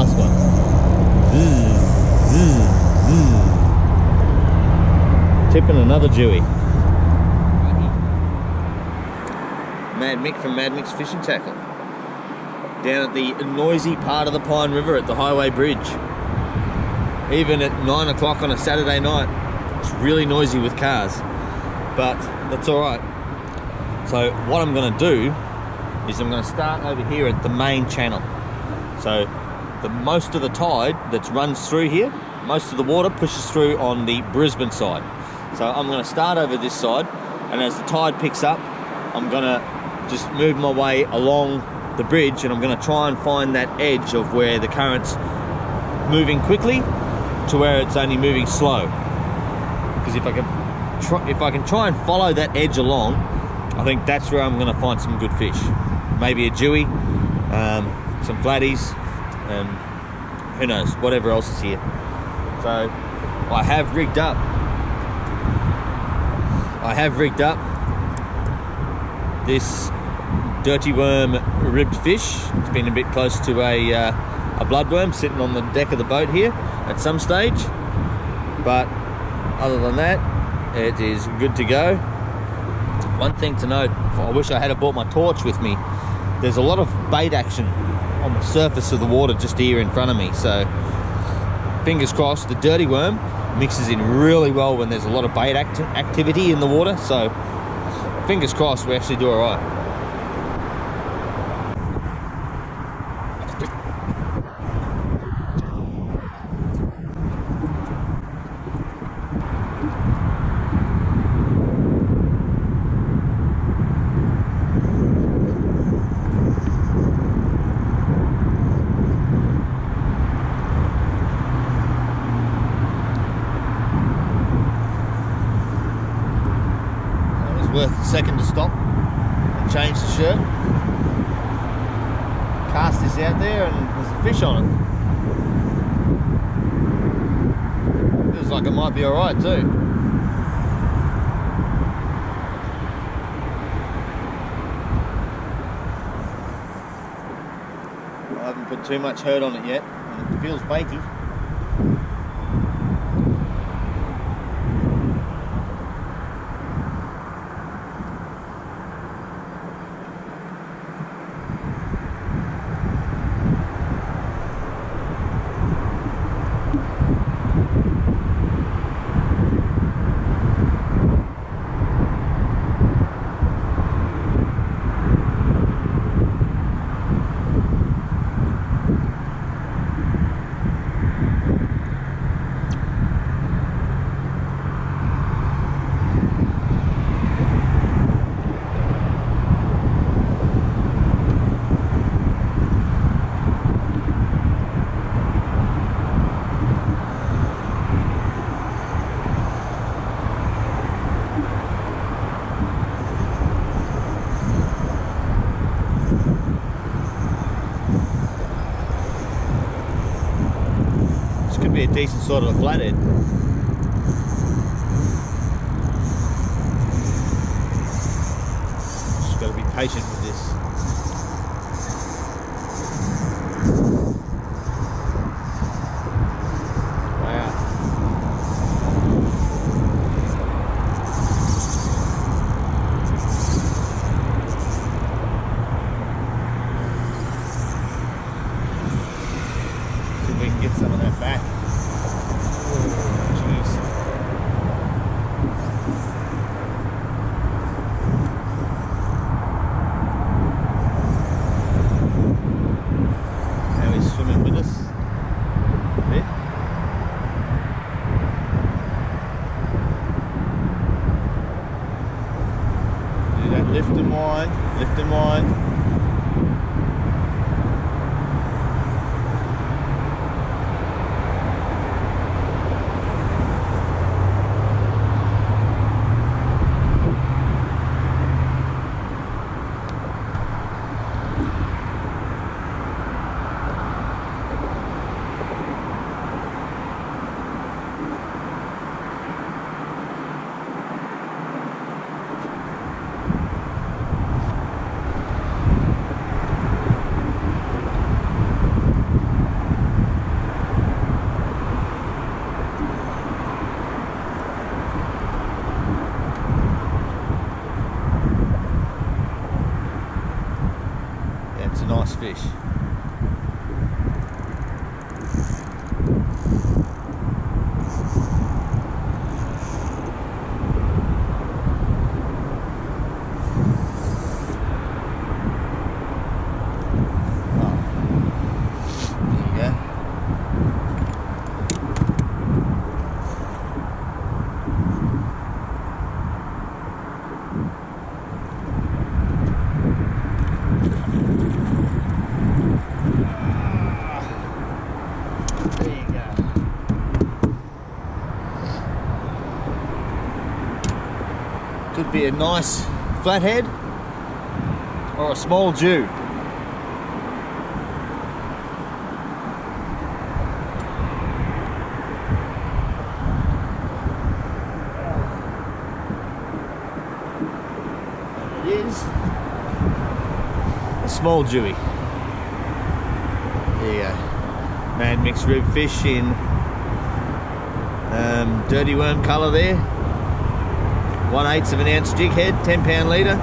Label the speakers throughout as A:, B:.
A: last one. Tipping another Dewey. Mad Mick from Mad Mick's Fishing Tackle. Down at the noisy part of the Pine River at the Highway Bridge. Even at 9 o'clock on a Saturday night, it's really noisy with cars, but that's all right. So what I'm going to do is I'm going to start over here at the main channel. So most of the tide that runs through here, most of the water pushes through on the Brisbane side. So I'm going to start over this side, and as the tide picks up, I'm going to just move my way along the bridge, and I'm going to try and find that edge of where the current's moving quickly to where it's only moving slow. Because if I can try and follow that edge along, I think that's where I'm going to find some good fish. Maybe a Dewey, some flatties, and who knows, whatever else is here. So I have rigged up this dirty worm ribbed fish. It's been a bit close to a bloodworm sitting on the deck of the boat here at some stage, but other than that, it is good to go. One thing to note, I wish I had brought my torch with me. There's a lot of bait action on the surface of the water just here in front of me, so fingers crossed the dirty worm mixes in really well when there's a lot of bait activity in the water, so fingers crossed we actually do all right. Worth a second to stop and change the shirt. Cast this out there and there's a fish on it. Feels like it might be alright too. I haven't put too much hurt on it yet, and it feels baity. Be a decent sort of a flathead. Just got to be patient with this. Wow. See if we can get some of that back. Lift and wind, lift and wind. fish. Could be a nice flathead or a small Jew. It is a small Jewy. There you go. Mad mixed rib fish in dirty worm colour there. 1/8 of an ounce jig head, 10-pound leader.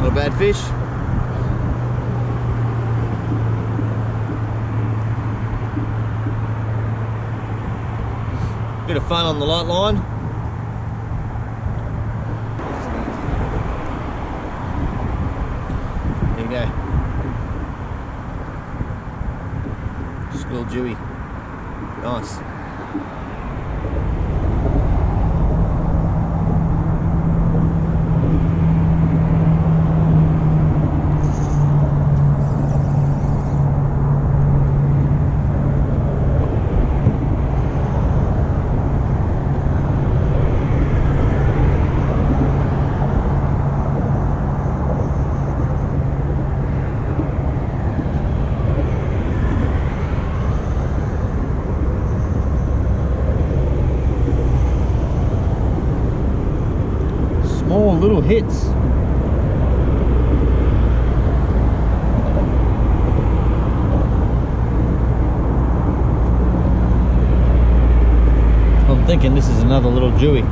A: Not a bad fish. Bit of fun on the light line. There you go. Small Jewy. Nice. Small little hits. I'm thinking this is another little Jewy.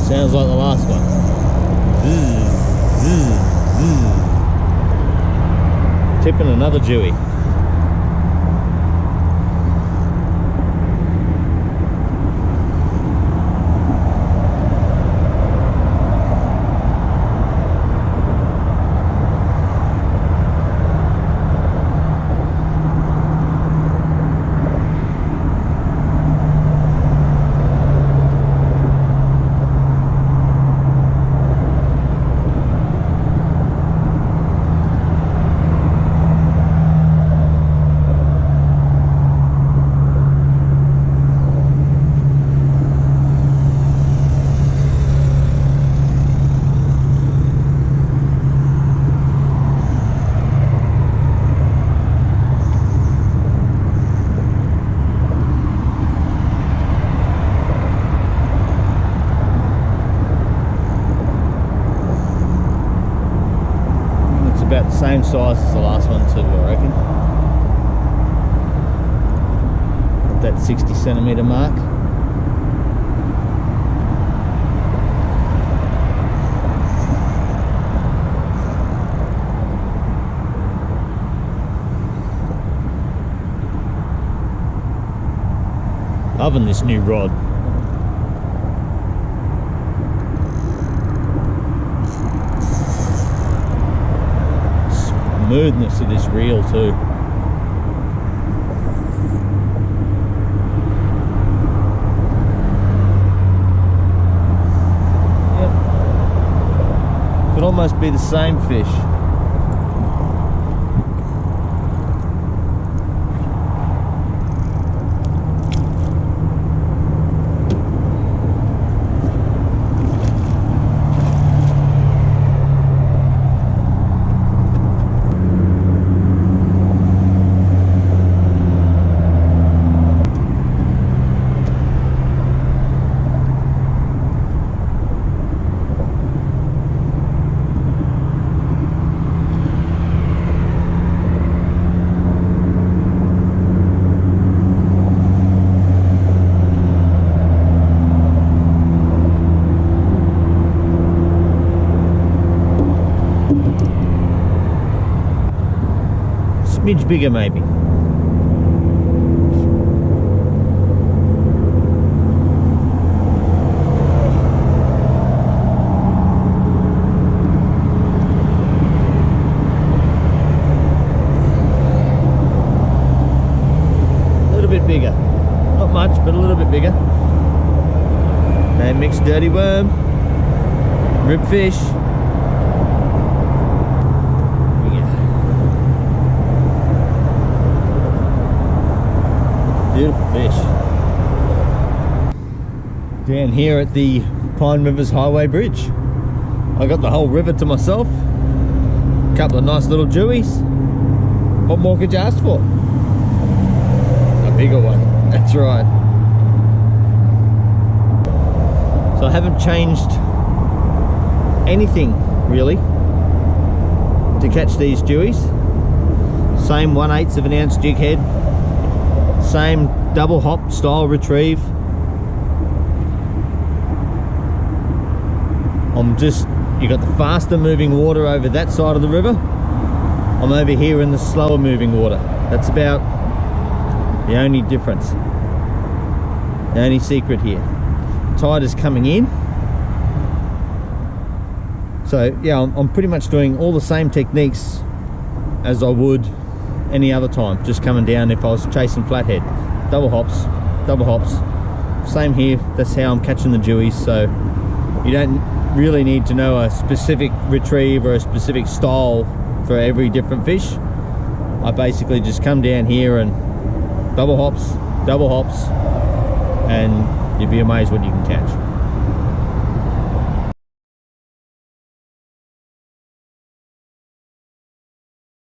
A: Sounds like the last one. Tipping another Jewy. size as the last one too, I reckon. At that 60 centimetre mark. Loving this new rod. Smoothness of this reel too. Yep. Could almost be the same fish. Smidge bigger maybe. A little bit bigger. Not much, but a little bit bigger. And mixed dirty worm, rib fish. Beautiful fish. Down here at the Pine Rivers Highway Bridge. I got the whole river to myself. A couple of nice little jewies. What more could you ask for? A bigger one, that's right. So I haven't changed anything really to catch these jewies. Same 1/8 of an ounce jig head. Same double hop style retrieve. You got the faster moving water over that side of the river. I'm over here in the slower moving water. That's about the only difference. The only secret here. Tide is coming in. So yeah, I'm pretty much doing all the same techniques as I would any other time, just coming down if I was chasing flathead. Double hops. Same here, that's how I'm catching the jewies. So you don't really need to know a specific retrieve or a specific style for every different fish. I basically just come down here and double hops, and you'd be amazed what you can catch.